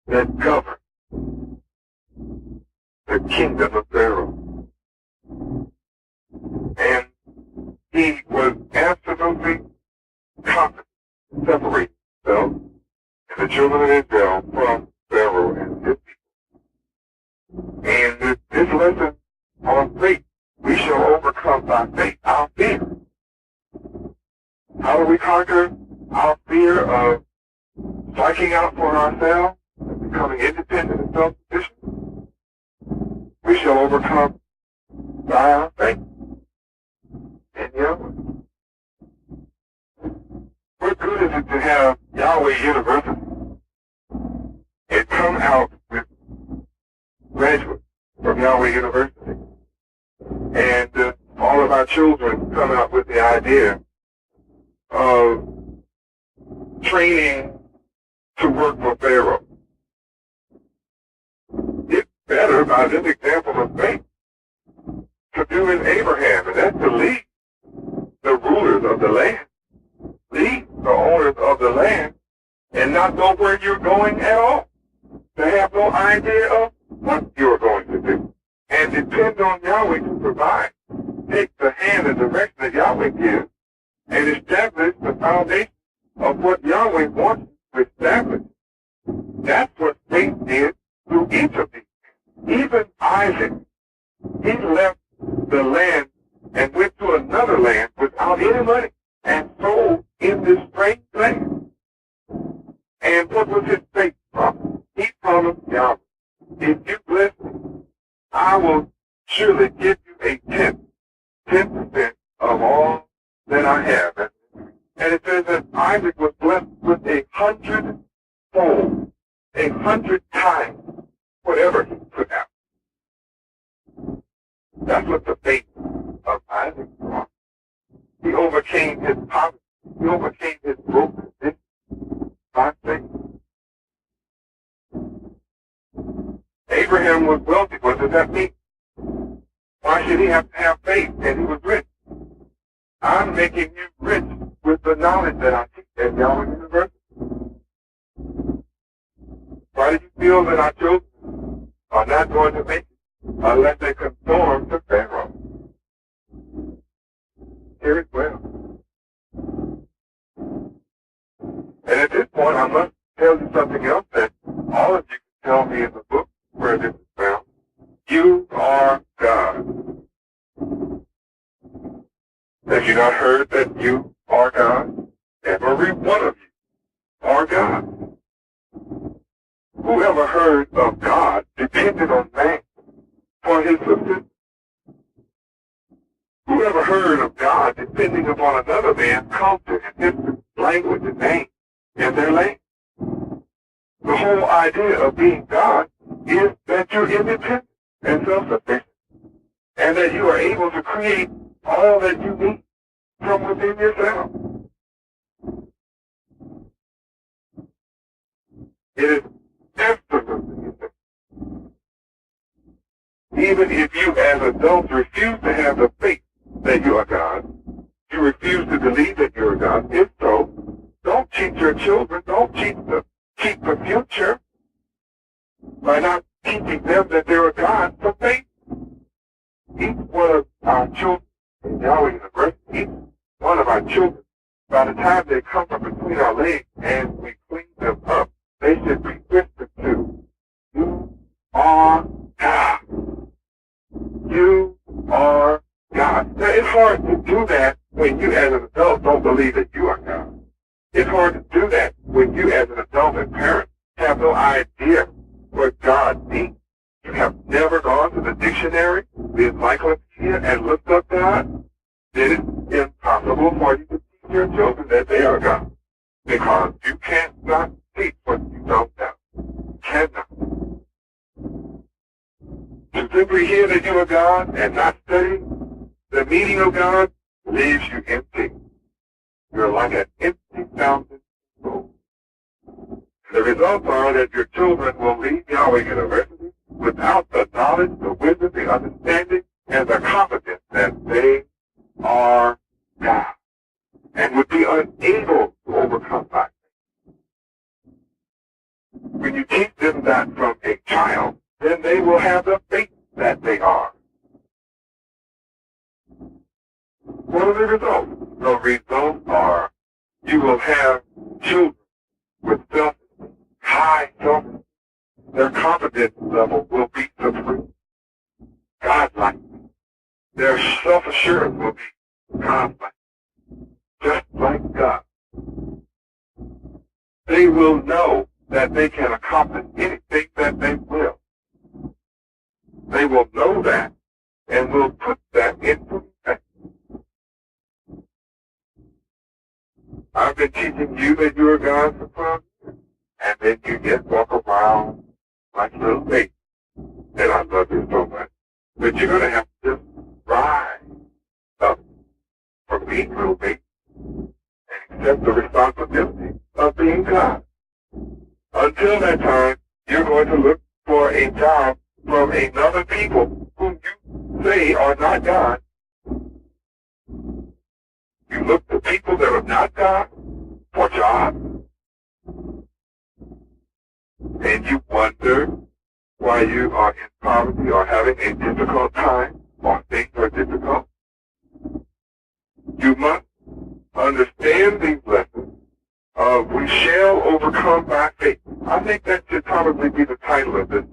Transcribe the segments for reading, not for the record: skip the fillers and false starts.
that governed the kingdom of Pharaoh. And he was absolutely confident to separate himself and the children of Israel from Pharaoh and his people. And this lesson on faith, we shall overcome by faith our fear. How do we conquer our fear of striking out for ourselves and becoming independent and self-sufficient? We shall overcome by our faith in Yahweh. What good is it to have Yahweh University and come out with graduates from Yahweh University, and all of our children come out with the idea of training to work for Pharaoh? It's better, by this example of faith, to do as Abraham, and that's to lead the rulers of the land, lead the owners of the land, and not know where you're going at all, to have no idea of what you're going to do, and depend on Yahweh to provide. Take the hand and direction that Yahweh gives and establish the foundation of what Yahweh wants to establish. That's what faith did through each of these. Even Isaac, he left the land and went to another land without any money and sold in this strange land. And what was his faith promise? He promised Yahweh, if you bless me, I will surely give you a 10% of all that I have. And it says that Isaac was blessed with 100-fold, 100 times whatever he put out. That's what the faith of Isaac was. He overcame his poverty. He overcame his broken condition by faith. Abraham was wealthy. What does that mean? Why should he have to have faith? And he was rich. I'm making you rich with the knowledge that I teach at Yahweh University. Why do you feel that our children are not going to make it unless they conform to Pharaoh? Hear it well. And at this point, I must tell you something else that all of you can tell me in the book where this is found. You are God. Have you not heard that you are God? Every one of you are God. Whoever heard of God depended on man for his subsistence. Whoever heard of God depending upon another man's culture and history, language and name, and their land. The whole idea of being God is that you're independent and self-sufficient, and that you are able to create all that you need from within yourself. It is absolutely independent. Even if you as adults refuse to have the faith that you are God, you refuse to believe that you're God, if so, don't cheat your children, don't cheat the future by not teaching them that they're a God for faith. Each one of our children in Yahweh University, each one of our children, by the time they come from between our legs and we clean them up, they should be whispered to, you are God. You are God. Now, it's hard to do that when you as an adult don't believe that you are God. It's hard to do that when you as an adult and parent have no idea what God means. You have never gone to the dictionary, the encyclopedia, and looked up God. Then it's impossible for you to teach your children that they are God. Because you cannot teach what you don't know. You cannot. To simply hear that you are God and not study the meaning of God leaves you empty. You're like an empty fountain soul. The results are that your children will leave Yahweh University without the knowledge, the wisdom, the understanding, and the confidence that they are God, and would be unable to overcome by faith. when you teach them that from a child, then they will have the faith that they are. What are the results? The results are you will have children with high self-esteem. Their confidence level will be supreme, God-like. Their self-assurance will be God-like, just like God. They will know that they can accomplish anything that they will. They will know that and will put that into effect. I've been teaching you that you are God's son, and then you just walk around like a little baby. And I love you so much. But you're going to have to just rise up from being a little baby and accept the responsibility of being God. Until that time, you're going to look for a job from another people whom you say are not God. You look to people that are not God for jobs, and you wonder why you are in poverty or having a difficult time or things are difficult. You must understand these lessons of we shall overcome by faith. I think that should probably be the title of this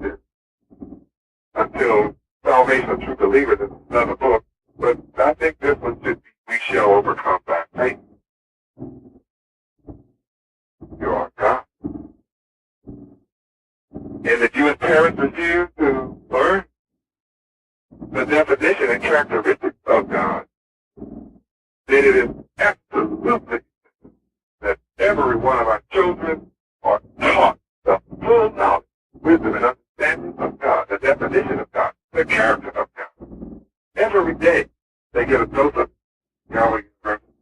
until Salvation of True Believers is another book, but I think this one should be we shall overcome by faith. You are God. And if you as parents refuse to learn the definition and characteristics of God, then it is absolutely that every one of our children are taught the full knowledge, wisdom, and understanding of God, the definition of God, the character of God. Every day they get a dose of Yahweh University.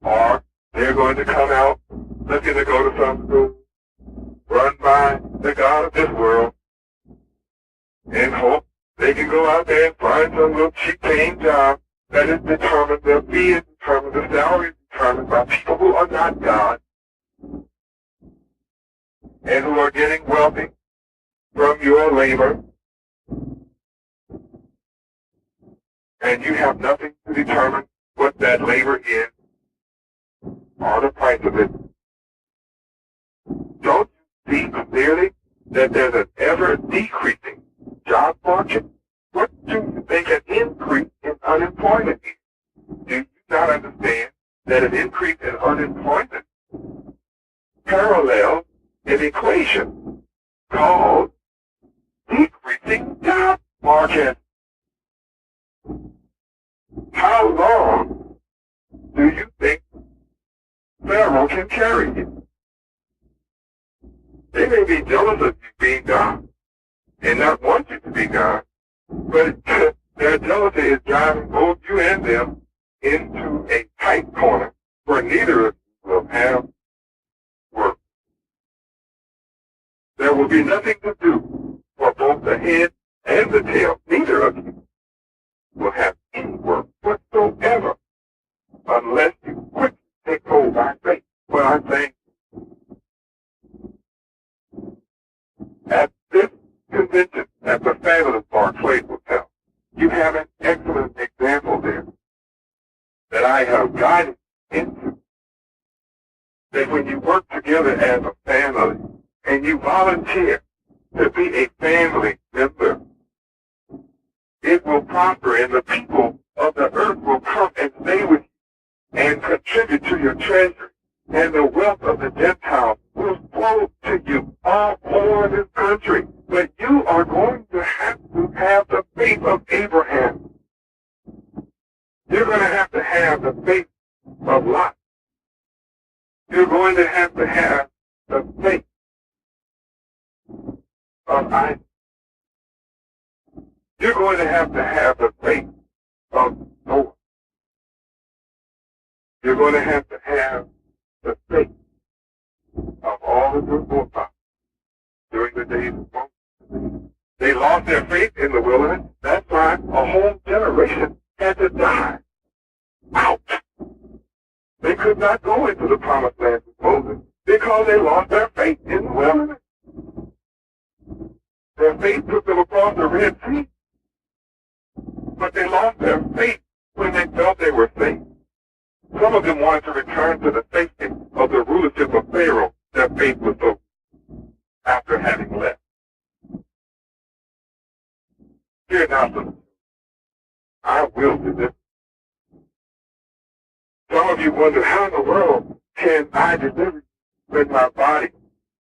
Or they're going to come out looking to go to some school, run by the God of this world, and hope they can go out there and find some little cheap-paying job that is determined, their fee is determined, the salary is determined by people who are not God and who are getting wealthy from your labor, and you have nothing to determine what that labor is or the price of it. Don't you see clearly that there's an ever-decreasing job market? What do you think an increase in unemployment is? Do you not understand that an increase in unemployment parallels an equation called decreasing job market? How long do you think Pharaoh can carry you? They may be jealous of you being God and not want you to be God, but their jealousy is driving both you and them into a tight corner where neither of you will have work. There will be nothing to do for both the head and the tail. Neither of you will have any work whatsoever unless you quickly take hold by faith. Well, I'm saying at this convention at the fabulous Barclays Hotel, you have an excellent example there that I have guided into. That when you work together as a family and you volunteer to be a family member, it will prosper and the people of the earth will come and stay with you and contribute to your treasury, and the wealth of the Gentiles will flow to you all over this country. But you are going to have the faith of Abraham. You're going to have the faith of Lot. You're going to have the faith of Isaac. You're going to have the faith of Noah. You're going to have the faith of all of your forefathers during the days of Moses. They lost their faith in the wilderness. That's why a whole generation had to die out. They could not go into the promised land with Moses. They Because they lost their faith in the wilderness. Their faith took them across the Red Sea. But they lost their faith when they felt they were safe. Some of them wanted to return to the safety of the rulership of Pharaoh. Their faith was so after having left. Fear not, them. I will deliver. Some of you wonder, how in the world can I deliver when my body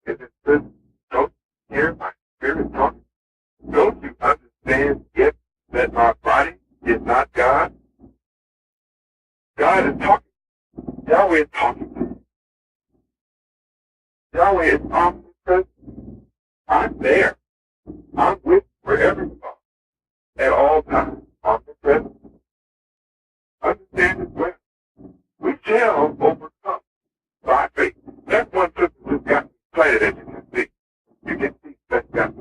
is in prison? Don't you hear my spirit talking? Don't you understand yet that my body is not God? God is talking. Yahweh is talking to you. Yahweh is omnipresent. I'm there. I'm with you wherever you are. At all times. Omnipresent. Understand this well. We shall overcome by faith. That's one sister just got planted, as you can see. You can see that got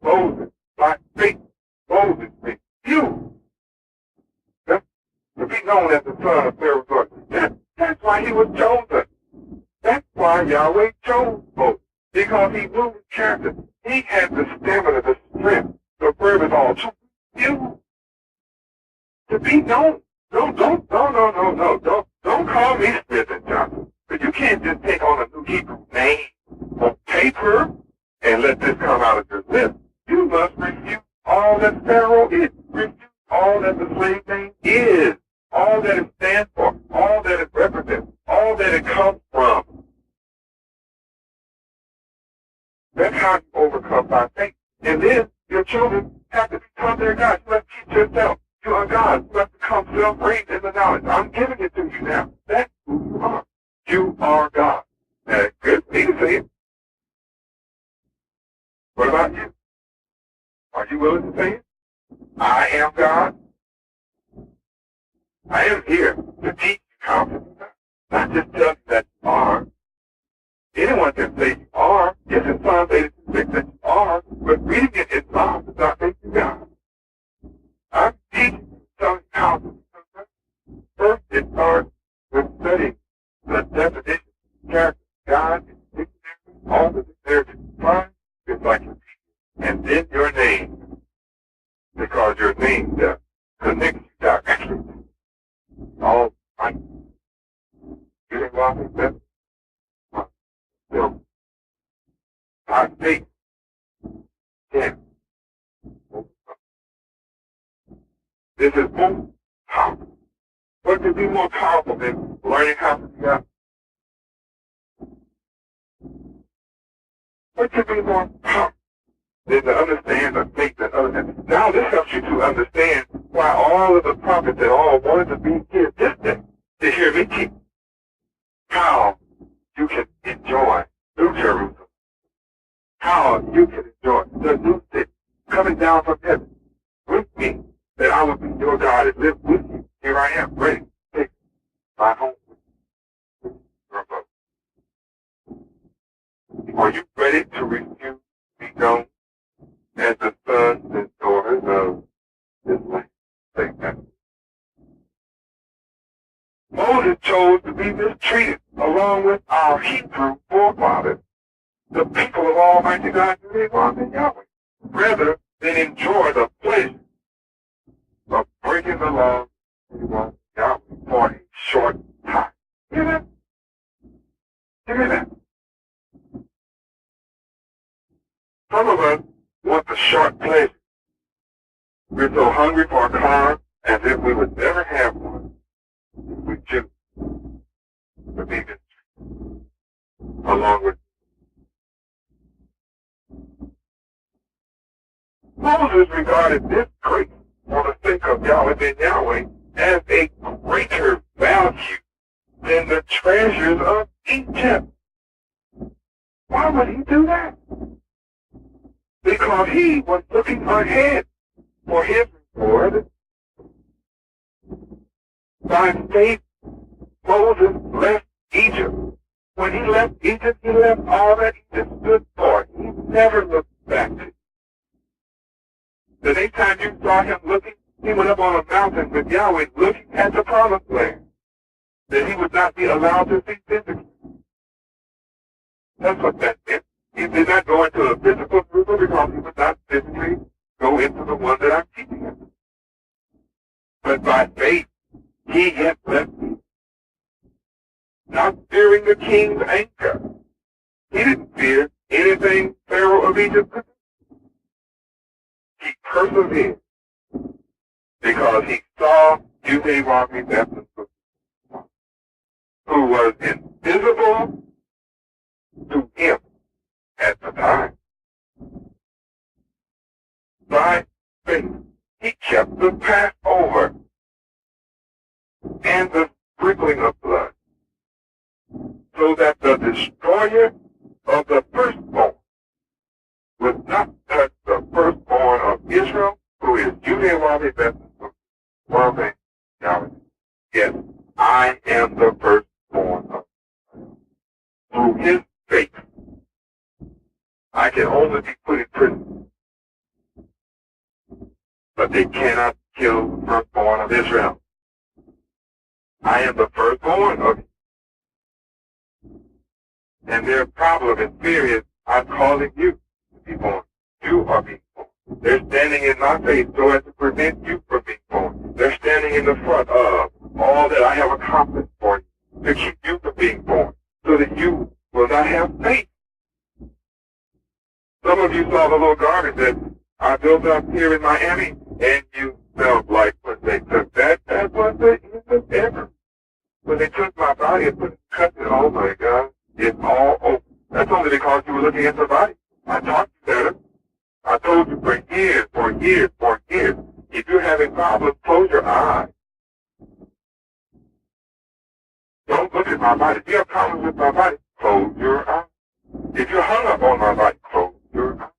Moses, by faith, Moses made you. To be known as the son of Pharaoh's daughter. That's why he was chosen. That's why Yahweh chose Moses. Because he knew his character. He had the stamina, the strength, the wherewithal to you. To be known. Don't call me Smith and Johnson. But you can't just take on a new Hebrew name on paper and let this come out of your lips. You must refute all that Pharaoh is. Refute all that the slave name is. All that it stands for. All that it represents. All that it comes from. That's how you overcome by faith. And then your children have to become their God. You must teach yourself. You are God. You must become self-raised in the knowledge. I'm giving it to you now. That's who you are. You are God. Now, it's good for me to say it. What about you? Are you willing to say it? I am God. I am here to teach you how to be God. Not just tell you that you are. Anyone can say you are. Yes, in Psalm 86 that you are, but reading it in Psalms does not make you God. I'm teaching you, telling you how to be God. First, it starts with studying the definition of character. God is dictionary, all the dictionary that you find, it's like your teacher. And then your name, because your name connects you directly. All right. You didn't want me to so, by faith, can. This is more powerful. What could be more powerful than learning how to be God? What could be more powerful than to understand the faith and understand? Now this helps you to understand why all of the prophets and all wanted to be here this day to hear me teach how you can enjoy New Jerusalem. How you can enjoy the new city coming down from heaven with me, that I will be your God and live with you. Here I am, ready to take my home with your boat. Are you ready to refuse to be known as the sons and daughters of this land? Say that. Moses chose to be mistreated along with our Hebrew forefathers, the people of Almighty God who they was in Yahweh, rather than enjoy the pleasure of breaking the law of Yahweh for a short time. Hear that? Hear that? Some of us want the short pleasure. We're so hungry for a car as if we would never have one. We choose to be mistreated along with Moses regarded this grace for the sake of Yahweh and Yahweh as a greater value than the treasures of Egypt. Why would he do that? Because he was looking ahead for his reward. By faith, Moses left Egypt. When he left Egypt, he left all that Egypt stood for. He never looked back. The next time you saw him looking, he went up on a mountain with Yahweh looking at the promised land. that he would not be allowed to see physically. That's what that meant. He did not go into a physical Jerusalem because he would not physically go into the one that I'm teaching him. But by faith, he had left me. Not fearing the king's anger. He didn't fear anything Pharaoh of Egypt could do. He persevered because he saw Deuteronomy Baptist, who was invisible to him at the time. By faith, he kept the Passover and the sprinkling of blood, so that the destroyer of the firstborn would not touch the firstborn of Israel, who is Deuteronomy Baptist. One thing, Yahweh. Yes, I am the firstborn of Israel. Through his faith, I can only be put in prison, but they cannot kill the firstborn of Israel. I am the firstborn of Israel. And their problem and fear is, I'm calling you to be born. You are being born. They're standing in my face so as to prevent you from being born. They're standing in the front of all that I have accomplished for you, to keep you from being born, so that you will not have faith. Some of you saw the little garbage that I built up here in Miami, and you felt like when they took that was the easiest ever. When they took my body and cut it, oh my God, it's all over. That's only because you were looking at the body. I taught you better. I told you for years, if you're having problems, close your eyes. Don't look at my body. If you have problems with my body, close your eyes. If you're hung up on my body, close your eyes.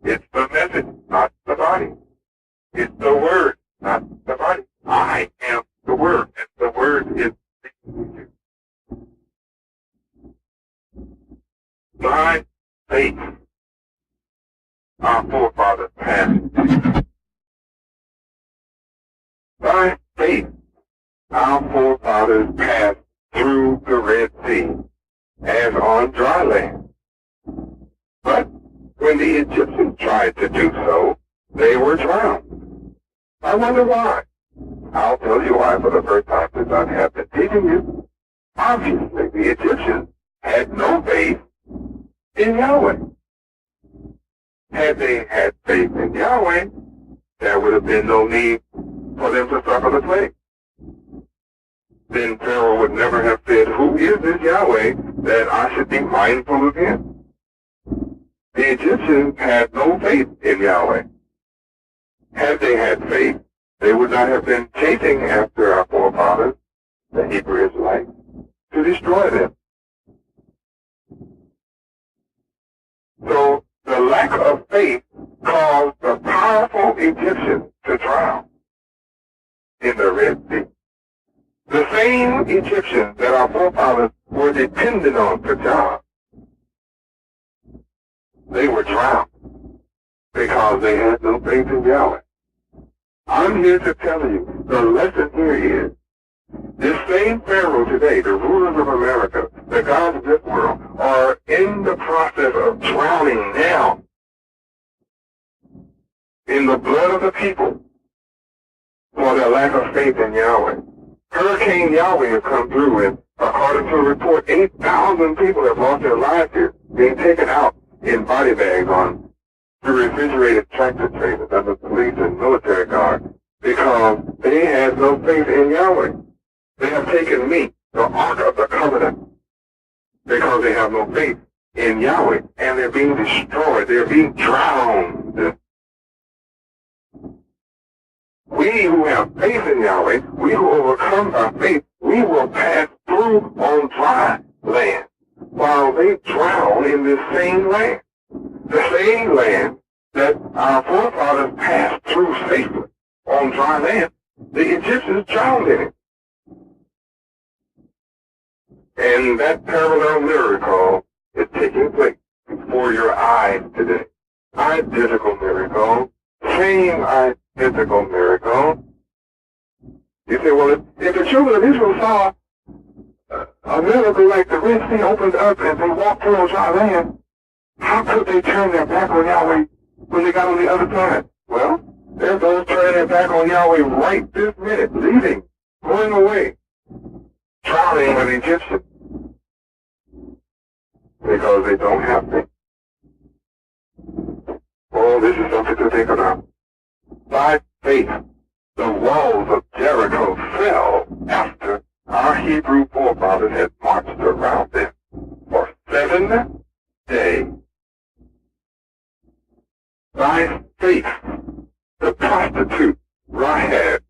It's the message, not the body. It's the word, not the body. I am the word, and the word is speaking to you. By faith, our forefathers passed. By faith, our forefathers passed through the Red Sea as on dry land. But when the Egyptians tried to do so, they were drowned. I wonder why. I'll tell you why for the first time since I have been teaching you. Obviously, the Egyptians had no faith in Yahweh. Had they had faith in Yahweh, there would have been no need for them to suffer the plague. Then Pharaoh would never have said, who is this Yahweh that I should be mindful of him? The Egyptians had no faith in Yahweh. Had they had faith, they would not have been chasing after our forefathers, the Hebrew Israelites, to destroy them. So the lack of faith caused the powerful Egyptians to drown in the Red Sea. The same Egyptians that our forefathers were dependent on for jobs, they were drowned because they had no faith in Yahweh. I'm here to tell you, the lesson here is, this same Pharaoh today, the rulers of America, the gods of this world, are in the process of drowning now in the blood of the people for their lack of faith in Yahweh. Hurricane Yahweh has come through, and according to a report, 8,000 people have lost their lives here, being taken out in body bags on the refrigerated tractor trailers under police and military guards because they had no faith in Yahweh. They have taken me, the Ark of the Covenant, because they have no faith in Yahweh, and they're being destroyed. They're being drowned. We who have faith in Yahweh, we who overcome our faith, we will pass through on dry land, while they drown in this same land. The same land that our forefathers passed through safely on dry land, the Egyptians drowned in it. And that parallel miracle is taking place before your eyes today. Identical miracle, same identical miracle. You say, well, if the children of Israel saw a miracle like the Red Sea opened up and they walked through on dry land, how could they turn their back on Yahweh when they got on the other side? Well, there's those turning their back on Yahweh right this minute, leaving, going away, drowning with Egyptians, because they don't have faith. Oh, this is something to think about. By faith, the walls of Jericho fell after our Hebrew forefathers had marched around them for 7 days. By faith, the prostitute Rahab,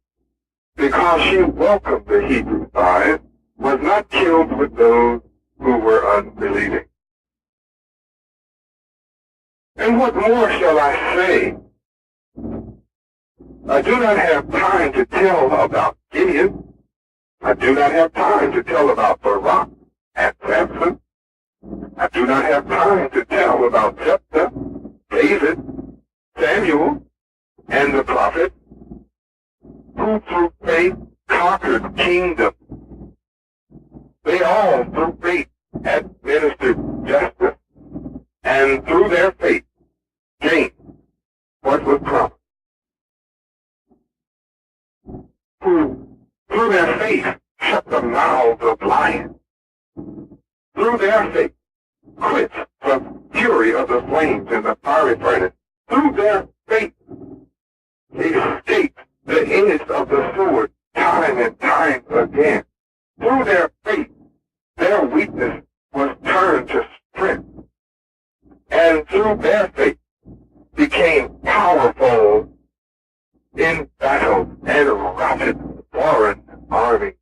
because she welcomed the Hebrew spies, was not killed with those who were unbelieving. And what more shall I say? I do not have time to tell about Gideon. I do not have time to tell about Barak and Samson. I do not have time to tell about Jephthah, David, Samuel, and the prophets, who through faith conquered kingdoms. They all, through faith, administered justice, and through their faith, gained what was promised. Who, through their faith, shut the mouths of lions. Through their faith, quit the fury of the flames in the fiery furnace. Through their faith, escaped the edge of the sword time and time again. Through their faith, their weakness was turned to strength. And through their faith, became powerful in battle and routed foreign armies.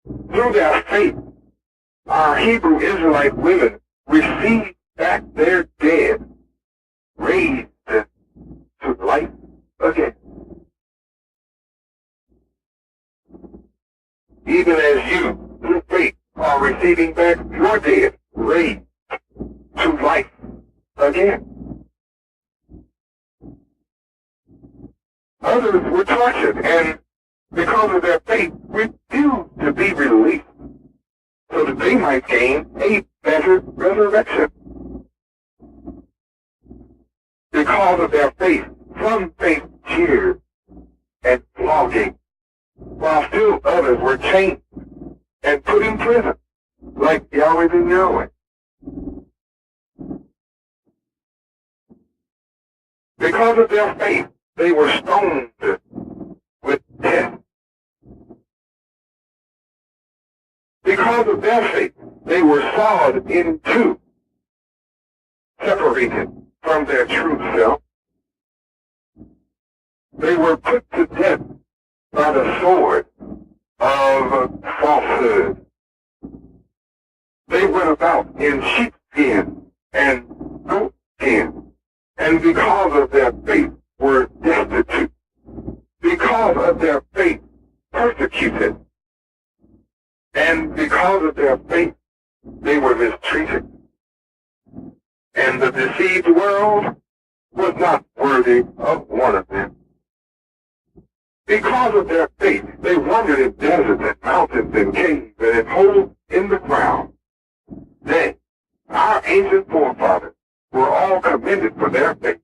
Through their faith, our Hebrew Israelite women received back their dead, raised to life again. Even as you, through faith, are receiving back your dead, raised to life again. Others were tortured and, because of their faith, refused to be released so that they might gain a better resurrection. Because of their faith, some faced jeers and flogging, while still others were chained and put in prison, like Yahweh ben Yahweh. Because of their faith, they were stoned with death. Because of their faith, they were sawed in two, separated from their true self. They were put to death by the sword of falsehood. They went about in sheepskin and goatskin, and because of their faith were destitute. Because of their faith, persecuted. And because of their faith, they were mistreated. And the deceived world was not worthy of one of them. Because of their faith, they wandered in deserts and mountains and caves and in holes in the ground. They, our ancient forefathers, were all commended for their faith.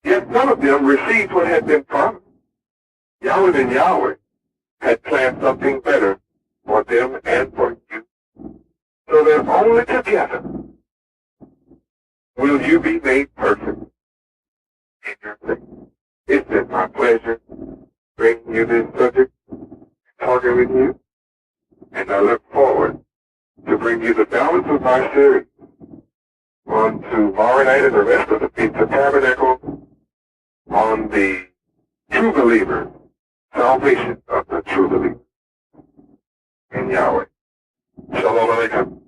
Yet none of them received what had been promised. Yahweh ben Yahweh had planned something better for them and for you, so that only together will you be made perfect in your faith. It's been my pleasure bringing you this subject, talking with you, and I look forward to bring you the balance of my series on tomorrow night and the rest of the Feast of Tabernacles on the true believer, salvation of the true believer in Yahweh. Shalom Aleichem.